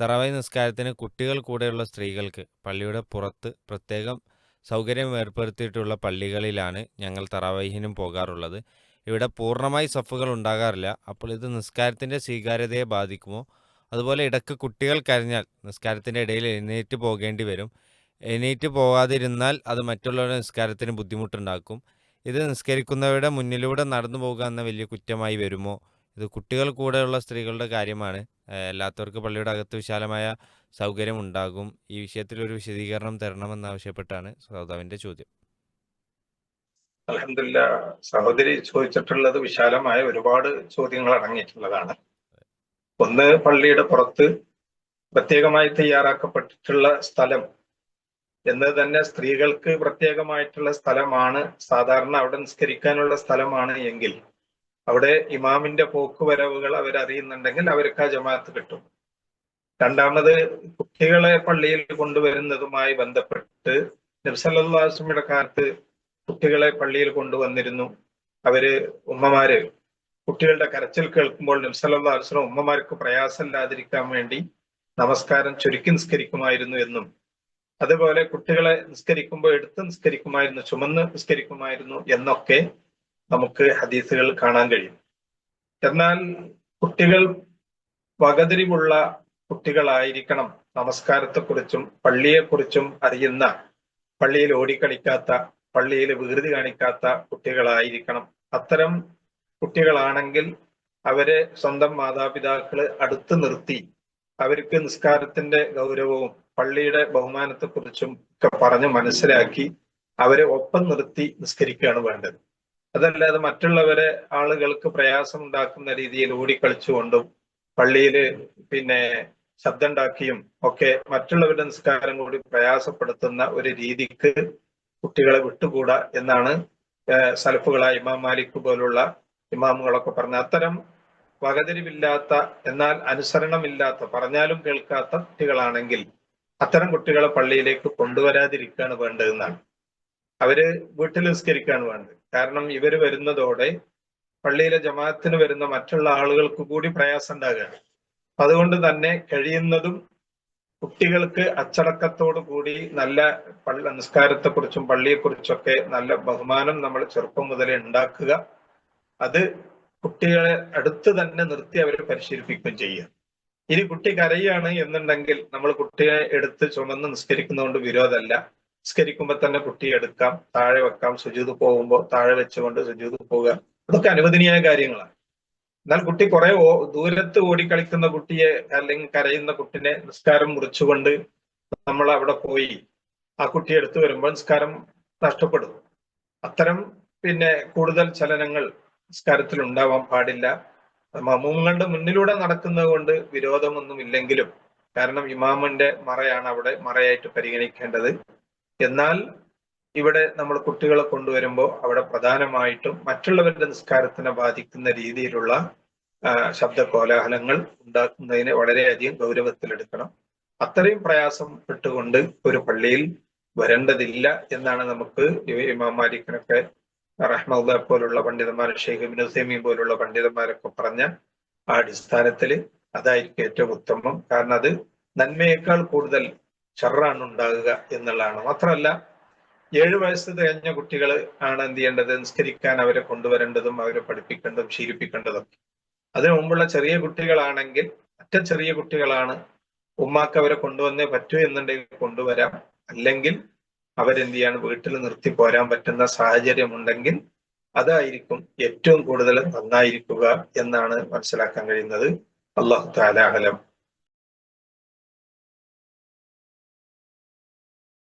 തറാവീഹ് നിസ്കാരത്തിന് കുട്ടികൾ കൂടെയുള്ള സ്ത്രീകൾക്ക് പള്ളിയുടെ പുറത്ത് പ്രത്യേകം സൗകര്യം ഏർപ്പെടുത്തിയിട്ടുള്ള പള്ളികളിലാണ് ഞങ്ങൾ തറാവീഹിനും പോകാറുള്ളത്. ഇവിടെ പൂർണ്ണമായി സഫുകൾ ഉണ്ടാകാറില്ല. അപ്പോൾ ഇത് നിസ്കാരത്തിൻ്റെ സ്വീകാര്യതയെ ബാധിക്കുമോ? അതുപോലെ ഇടയ്ക്ക് കുട്ടികൾ കരഞ്ഞാൽ നിസ്കാരത്തിൻ്റെ ഇടയിൽ എഴുന്നേറ്റ് പോകേണ്ടി വരും. എണീറ്റ് പോകാതിരുന്നാൽ അത് മറ്റുള്ളവരുടെ നിസ്കാരത്തിന് ബുദ്ധിമുട്ടുണ്ടാക്കും. ഇത് നിസ്കരിക്കുന്നവരുടെ മുന്നിലൂടെ നടന്നു പോകുക എന്ന വലിയ കുറ്റമായി വരുമോ? ഇത് കുട്ടികൾ കൂടെയുള്ള സ്ത്രീകളുടെ കാര്യമാണ്. അല്ലാത്തവർക്ക് പള്ളിയുടെ അകത്ത് വിശാലമായ സൗകര്യം ഉണ്ടാകും. ഈ വിഷയത്തിൽ ഒരു വിശദീകരണം തരണമെന്നാവശ്യപ്പെട്ടാണ് ശ്രോതാവിൻ്റെ ചോദ്യം. അൽഹംദുലില്ലാ, സഹോദരി ചോദിച്ചിട്ടുള്ളത് വിശാലമായ ഒരുപാട് ചോദ്യങ്ങൾ അടങ്ങിയിട്ടുള്ളതാണ്. ഒന്ന്, പള്ളിയുടെ പുറത്ത് പ്രത്യേകമായി തയ്യാറാക്കപ്പെട്ടിട്ടുള്ള സ്ഥലം എന്ന് തന്നെ സ്ത്രീകൾക്ക് പ്രത്യേകമായിട്ടുള്ള സ്ഥലമാണ്. സാധാരണ അവിടെ നിസ്കരിക്കാനുള്ള സ്ഥലമാണ് എങ്കിൽ അവിടെ ഇമാമിന്റെ പോക്കുവരവുകൾ അവരറിയുന്നുണ്ടെങ്കിൽ അവർക്ക് ആ ജമാഅത്ത് കിട്ടും. രണ്ടാമത്, കുട്ടികളെ പള്ളിയിൽ കൊണ്ടുവരുന്നതുമായി ബന്ധപ്പെട്ട് നബി സല്ലല്ലാഹു അലൈഹി വസല്ലമയുടെ കാലത്ത് കുട്ടികളെ പള്ളിയിൽ കൊണ്ടുവന്നിരുന്നു. ഉമ്മമാര് കുട്ടികളുടെ കരച്ചിൽ കേൾക്കുമ്പോൾ നബി സല്ലല്ലാഹു അലൈഹി വസല്ലം ഉമ്മമാർക്ക് പ്രയാസമില്ലാതിരിക്കാൻ വേണ്ടി നമസ്കാരം ചുരുക്കി നിസ്കരിക്കുമായിരുന്നു എന്നും, അതുപോലെ കുട്ടികളെ നിസ്കരിക്കുമ്പോൾ എടുത്ത് നിസ്കരിക്കുമായിരുന്നു, ചുമന്ന് നിസ്കരിക്കുമായിരുന്നു എന്നൊക്കെ നമുക്ക് ഹദീസുകൾ കാണാൻ കഴിയും. എന്നാൽ കുട്ടികൾ വകതിരിവുള്ള കുട്ടികളായിരിക്കണം. നമസ്കാരത്തെക്കുറിച്ചും പള്ളിയെക്കുറിച്ചും അറിയുന്ന, പള്ളിയിൽ ഓടിക്കളിക്കാത്ത, പള്ളിയിൽ വികൃതി കാണിക്കാത്ത കുട്ടികളായിരിക്കണം. അത്തരം കുട്ടികളാണെങ്കിൽ അവരെ സ്വന്തം മാതാപിതാക്കള് അടുത്ത് നിർത്തി അവർക്ക് നിസ്കാരത്തിന്റെ ഗൗരവവും പള്ളിയുടെ ബഹുമാനത്തെക്കുറിച്ചും ഒക്കെ പറഞ്ഞ് മനസ്സിലാക്കി അവരെ ഒപ്പം നിർത്തി നിസ്കരിക്കുകയാണ് വേണ്ടത്. അതല്ലാതെ മറ്റുള്ളവരെ ആളുകൾക്ക് പ്രയാസം ഉണ്ടാക്കുന്ന രീതിയിൽ ഓടിക്കളിച്ചുകൊണ്ടും പള്ളിയിൽ ശബ്ദം ഉണ്ടാക്കിയും ഒക്കെ മറ്റുള്ളവരുടെ നിസ്കാരം കൂടി പ്രയാസപ്പെടുത്തുന്ന ഒരു രീതിക്ക് കുട്ടികളെ വിട്ടുകൂടാ എന്നാണ് സലഫുകളായ ഇമാം മാലിക് പോലുള്ള ഇമാമുകളൊക്കെ പറഞ്ഞ. അത്തരം വകതിരിവില്ലാത്ത, എന്നാൽ അനുസരണമില്ലാത്ത, പറഞ്ഞാലും കേൾക്കാത്ത കുട്ടികളാണെങ്കിൽ അത്തരം കുട്ടികളെ പള്ളിയിലേക്ക് കൊണ്ടുവരാതിരിക്കുകയാണ് വേണ്ടതെന്നാണ്. അവര് വീട്ടിൽ നിസ്കരിക്കുകയാണ് വേണ്ടത്. കാരണം ഇവര് വരുന്നതോടെ പള്ളിയിലെ ജമാഅത്തിന് വരുന്ന മറ്റുള്ള ആളുകൾക്ക് കൂടി പ്രയാസം ഉണ്ടാകുകയാണ്. അതുകൊണ്ട് തന്നെ കഴിയുന്നതും കുട്ടികൾക്ക് അച്ചടക്കത്തോടു കൂടി നല്ല നിസ്കാരത്തെക്കുറിച്ചും പള്ളിയെക്കുറിച്ചൊക്കെ നല്ല ബഹുമാനം നമ്മൾ ചെറുപ്പം മുതലേ ഉണ്ടാക്കുക. അത് കുട്ടികളെ അടുത്ത് തന്നെ നിർത്തി അവരെ പരിശീലിപ്പിക്കുകയും ചെയ്യുക. ഇനി കുട്ടി കരയാണ് എന്നുണ്ടെങ്കിൽ നമ്മൾ കുട്ടിയെ എടുത്ത് ചുമന്ന് നിസ്കരിക്കുന്നതുകൊണ്ട് വിരോധമല്ല. നിസ്കരിക്കുമ്പോൾ തന്നെ കുട്ടിയെ എടുക്കാം, താഴെ വെക്കാം, സുജൂദ് പോകുമ്പോൾ താഴെ വെച്ചുകൊണ്ട് സുജൂദ് പോവുക, അതൊക്കെ അനുവദനീയമായ കാര്യങ്ങളാണ്. എന്നാൽ കുട്ടി കുറെ ദൂരത്ത് ഓടിക്കളിക്കുന്ന കുട്ടിയെ അല്ലെങ്കിൽ കരയുന്ന കുട്ടിനെ നിസ്കാരം മുറിച്ചുകൊണ്ട് നമ്മൾ അവിടെ പോയി ആ കുട്ടിയെ എടുത്തു വരുമ്പോൾ നിസ്കാരം നഷ്ടപ്പെടും. അത്തരം കൂടുതൽ ചലനങ്ങൾ നിസ്കാരത്തിൽ ഉണ്ടാവാൻ പാടില്ല. മഅ്മൂമുകളുടെ മുന്നിലൂടെ നടക്കുന്നത് കൊണ്ട് വിരോധമൊന്നും ഇല്ലെങ്കിലും, കാരണം ഇമാമിന്റെ മറയാണ് അവിടെ മറയായിട്ട് പരിഗണിക്കേണ്ടത്. എന്നാൽ ഇവിടെ നമ്മൾ കുട്ടികളെ കൊണ്ടുവരുമ്പോൾ അവിടെ പ്രധാനമായിട്ടും മറ്റുള്ളവരുടെ നിസ്കാരത്തിനെ ബാധിക്കുന്ന രീതിയിലുള്ള ശബ്ദ കോലാഹലങ്ങൾ ഉണ്ടാക്കുന്നതിനെ വളരെയധികം ഗൗരവത്തിലെടുക്കണം. അത്രയും പ്രയാസം പെട്ടുകൊണ്ട് ഒരു പള്ളിയിൽ വരേണ്ടതില്ല എന്നാണ് നമുക്ക് ഇമാം മാലിക്കിനൊക്കെ റഹ്മത്തുള്ളാഹി പോലുള്ള പണ്ഡിതന്മാർ, ഷെയ്ഖ് ഇബ്നു ഉസൈമീൻ പോലുള്ള പണ്ഡിതന്മാരൊക്കെ പറഞ്ഞ ആ അടിസ്ഥാനത്തിൽ അതായിരിക്കും ഏറ്റവും ഉത്തമം. കാരണം അത് നന്മയേക്കാൾ കൂടുതൽ ഷർറാണ് ഉണ്ടാകുക എന്നുള്ളതാണ്. മാത്രമല്ല, 7 വയസ്സ് തികഞ്ഞ കുട്ടികൾ ആണ് എന്ത് ചെയ്യേണ്ടത്, നിസ്കരിക്കാൻ അവരെ കൊണ്ടുവരേണ്ടതും അവരെ പഠിപ്പിക്കേണ്ടതും ശീലിപ്പിക്കേണ്ടതും. അതിനു മുമ്പുള്ള ചെറിയ കുട്ടികളാണെങ്കിൽ, ചെറിയ കുട്ടികളാണ്, ഉമ്മാക്ക് അവരെ കൊണ്ടുവന്നേ പറ്റൂ എന്നുണ്ടെങ്കിൽ കൊണ്ടുവരാം. അല്ലെങ്കിൽ അവരെന്ത് ചെയ്യാണ്, വീട്ടിൽ നിർത്തി പോരാൻ പറ്റുന്ന സാഹചര്യം ഉണ്ടെങ്കിൽ അതായിരിക്കും ഏറ്റവും കൂടുതൽ നന്നായിരിക്കുക എന്നാണ് മനസ്സിലാക്കാൻ കഴിയുന്നത്. അല്ലാഹു തആല അഅലം.